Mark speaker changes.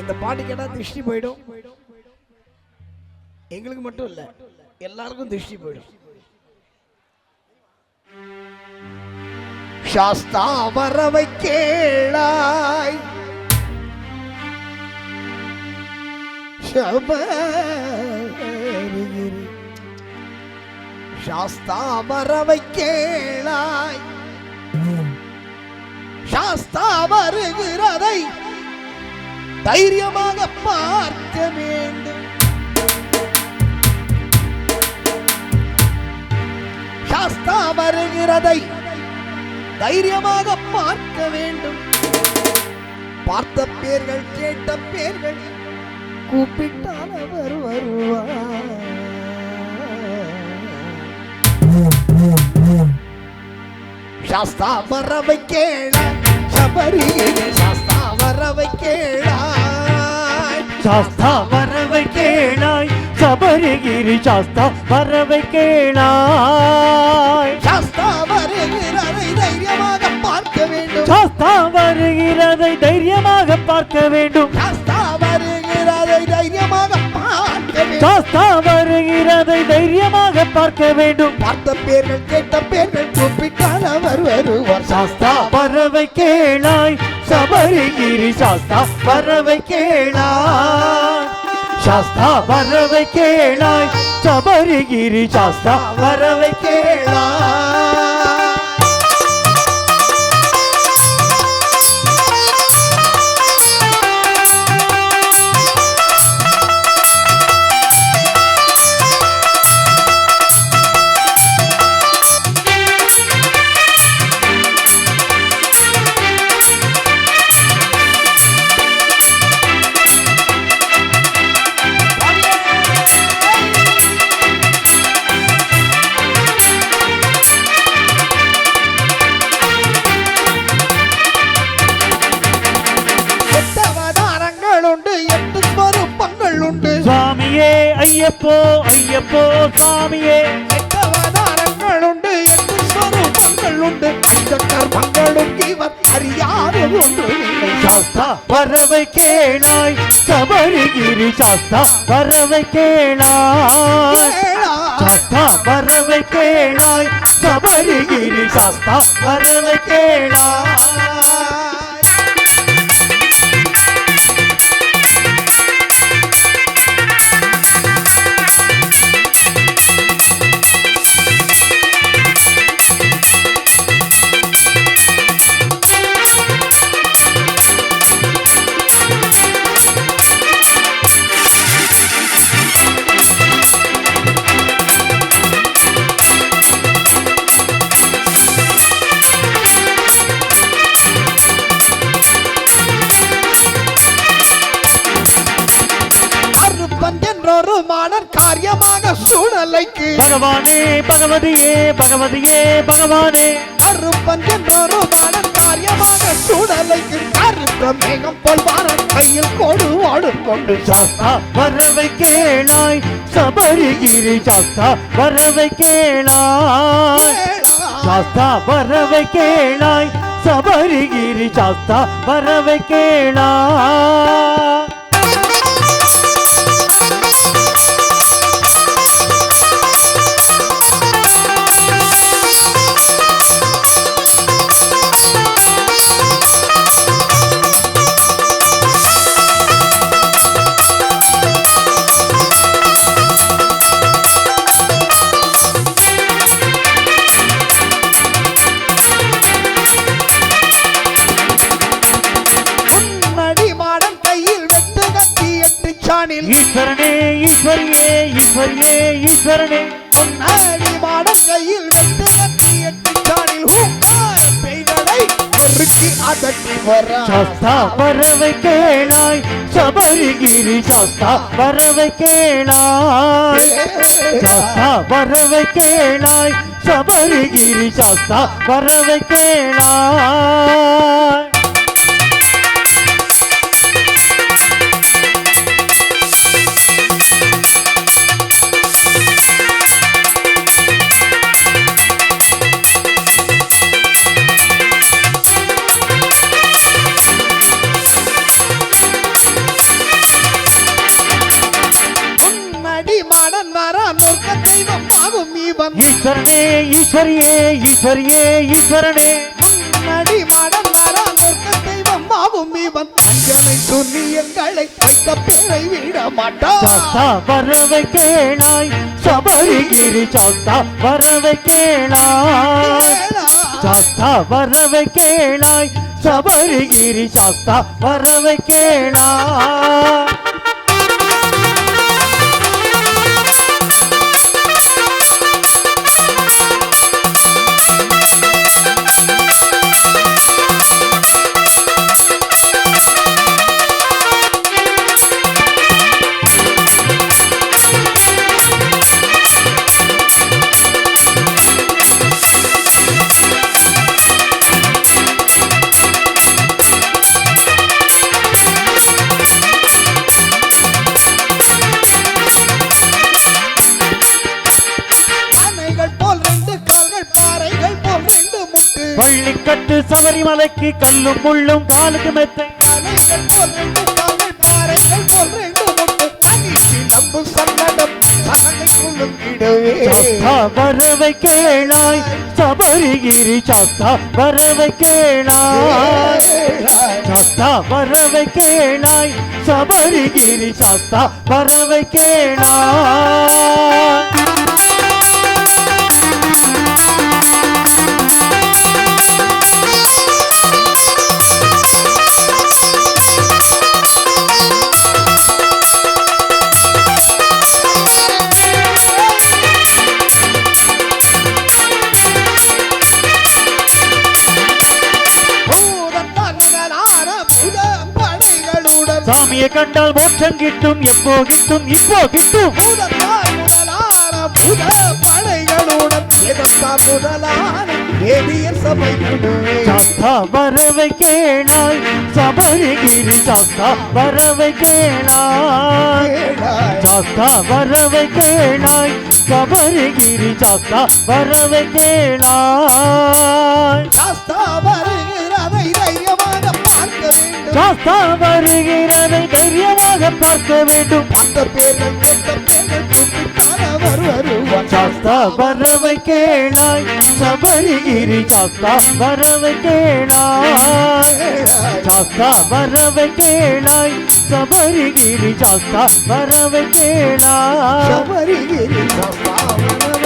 Speaker 1: இந்த பாட்டு கேட்டா திருஷ்டி போயிடும். எங்களுக்கு மட்டும் இல்ல, எல்லாருக்கும் திருஷ்டி போயிடும். சாஸ்தா வரவை கேளாய் சாஸ்தா வரவை கேளாய். சாஸ்தா வருகிறதை தைரியமாக பார்க்க வேண்டும். சாஸ்தா வருகிறதை தைரியமாக பார்க்க வேண்டும். பார்த்த பேர்கள் கேட்ட பேர்கள் கூப்பிட்டால் அவர் வருவார். சாஸ்தா வரவை கேளாய் சபரியிலே சாஸ்தா வரவை கேளாய்.
Speaker 2: சாஸ்தா வரவை கேளாய் சபரிகிரி சாஸ்தா வரவை கேளாய்.
Speaker 1: சாஸ்தா வருகிறதை தைரியமாக பார்க்க வேண்டும்.
Speaker 2: சாஸ்தா வருகிறதை தைரியமாக பார்க்க வேண்டும்.
Speaker 1: சாஸ்தா வருகிறதை தைரியமாக பார்க்க வேண்டும்.
Speaker 2: சாஸ்தா வருகிறதை தைரியமாக பார்க்க வேண்டும்.
Speaker 1: பார்த்த பேர்கள் கேட்ட பேர்கள் கூப்பிட்டால் அவர் வருவார்.
Speaker 2: சாஸ்தா வரவை கேளாய் சபரிகிரி சாஸ்தா வரவை கேளாய். சாஸ்தா வரவை கேளாய் சபரிகிரி சாஸ்தா வரவை கேளாய். சுவாமியே ஐயப்போ ஐயப்போ சுவாமியே.
Speaker 1: எட்டவதாரங்கள் உண்டு, எட்டு ஸ்வரூபங்கள் உண்டு, பஞ்சகர்மங்களும் இவர் அறியாதது ஒன்று இல்லை.
Speaker 2: சாஸ்தா வரவை கேளாய் சபரிகிரி சாஸ்தா வரவை கேளாய். சாஸ்தா வரவை கேளாய் சபரிகிரி சாஸ்தா வரவை கேளாய்.
Speaker 1: காரியமாக சூழலைக்கு
Speaker 2: பகவானே பகவதியே பகவதியே பகவானே.
Speaker 1: அருப்பன் என்றொரு மாடன் காரியமாக சூழலைக்கு கருத்த மேகம் போல் வாரன் கையில் கோடு ஓடுக்கொண்டு.
Speaker 2: சாஸ்தா வரவை கேளாய் சபரிகிரி சாஸ்தா வரவை கேளாய். சாஸ்தா வரவை கேளாய் சபரிகிரி சாஸ்தா வரவை கேளாய். ஈஸ்வரனே ஈஸ்வரியே ஈஸ்வரியே ஈஸ்வரனே.
Speaker 1: பொன்னாடி மாடம் கையில் வெட்டு கட்டி எட்டு சாணில் ஹூக்கார பெய்களை பொறுக்கி அதட்டி வர.
Speaker 2: சாஸ்தா வரவை கேளாய் சபரிகிரி சாஸ்தா வரவை கேளாய். சாஸ்தா வரவை கேளாய் சபரிகிரி சாஸ்தா வரவை கேளாய்.
Speaker 1: இவன்
Speaker 2: ஈஸ்வரனே ஈஸ்வரியே ஈஸ்வரியே ஈஸ்வரனே
Speaker 1: முன்னடி மாடன் நாரான் சொர்க்க தெய்வம் ஆகும் இவன் அஞ்சனை துல்லியங்களை வைத்த பேரை விட மாட்டான்
Speaker 2: சாஸ்தா வரவை கேளாய் சபரிகிரி சாஸ்தா வரவை கேளாய் சாஸ்தா வரவை கேளாய் சபரிகிரி சாஸ்தா வரவை கேளாய் பள்ளிக்கட்டு சபரிமலைக்கு கல்லும் முள்ளும் காலுக்கு மெத்தை சாஸ்தா வரவை கேளாய் சபரிகிரி சாஸ்தா வரவை கேளாய் சாஸ்தா வரவை கேளாய் சபரிகிரி சாஸ்தா வரவை கேளாய் சாமியை கண்டால் மோட்சம் கிட்டும் எப்போ கிட்டும் இப்போ கிட்டும் சாஸ்தா வரவை கேளாய் சபரிகிரி சாஸ்தா வரவை கேளாய் சாஸ்தா வரவை கேளாய் சபரிகிரி சாஸ்தா வரவை கேளாய்
Speaker 1: சாஸ்தா வருகிறதை தைரியமாக பார்க்க வேண்டும்
Speaker 2: சாஸ்தா வருகிறதை தைரியமாக பார்க்க வேண்டும்
Speaker 1: அந்த பேர்கள் கேட்ட பேர்கள் கூப்பிட்டானவர் வருவார்
Speaker 2: சாஸ்தா வரவை கேளாய் சபரிகிரி சாஸ்தா வரவை கேளாய் சாஸ்தா வரவை கேளாய் சபரிகிரி சாஸ்தா வரவை கேளாய்
Speaker 1: சபரிகிரி சாஸ்தா வரவை